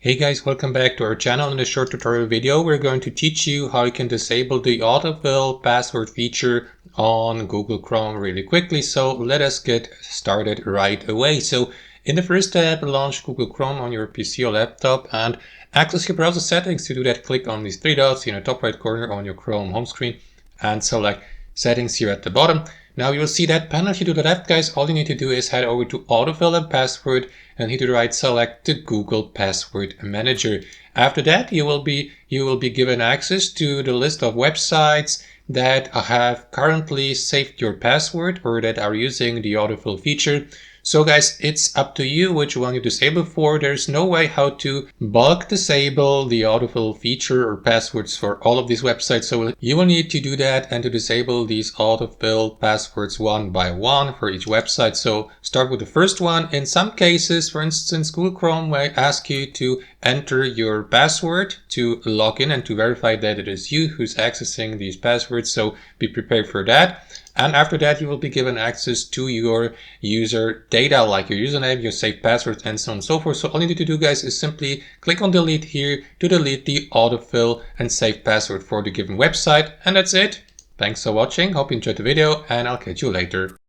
Hey guys, welcome back to our channel. In this short tutorial video, we're going to teach you how you can disable the autofill password feature on Google Chrome really quickly. So let us get started right away. So in the first step, launch Google Chrome on your PC or laptop and access your browser settings. To do that, click on these three dots in the top right corner on your Chrome home screen and select settings here at the bottom. Now you will see that panel. If you do the left, guys, all you need to do is head over to autofill and password and here to the right select the Google Password Manager. After that, you will be given access to the list of websites that have currently saved your password or that are using the autofill feature. So guys, it's up to you which one you disable for. There's no way how to bulk disable the autofill feature or passwords for all of these websites. So you will need to do that and to disable these autofill passwords one by one for each website. So start with the first one. In some cases, for instance, Google Chrome may ask you to enter your password to log in and to verify that it is you who's accessing these passwords. So be prepared for that. And after that, you will be given access to your user data, like your username, your saved passwords, and so on and so forth. So all you need to do, guys, is simply click on delete here to delete the autofill and saved password for the given website. And that's it. Thanks for watching. Hope you enjoyed the video, and I'll catch you later.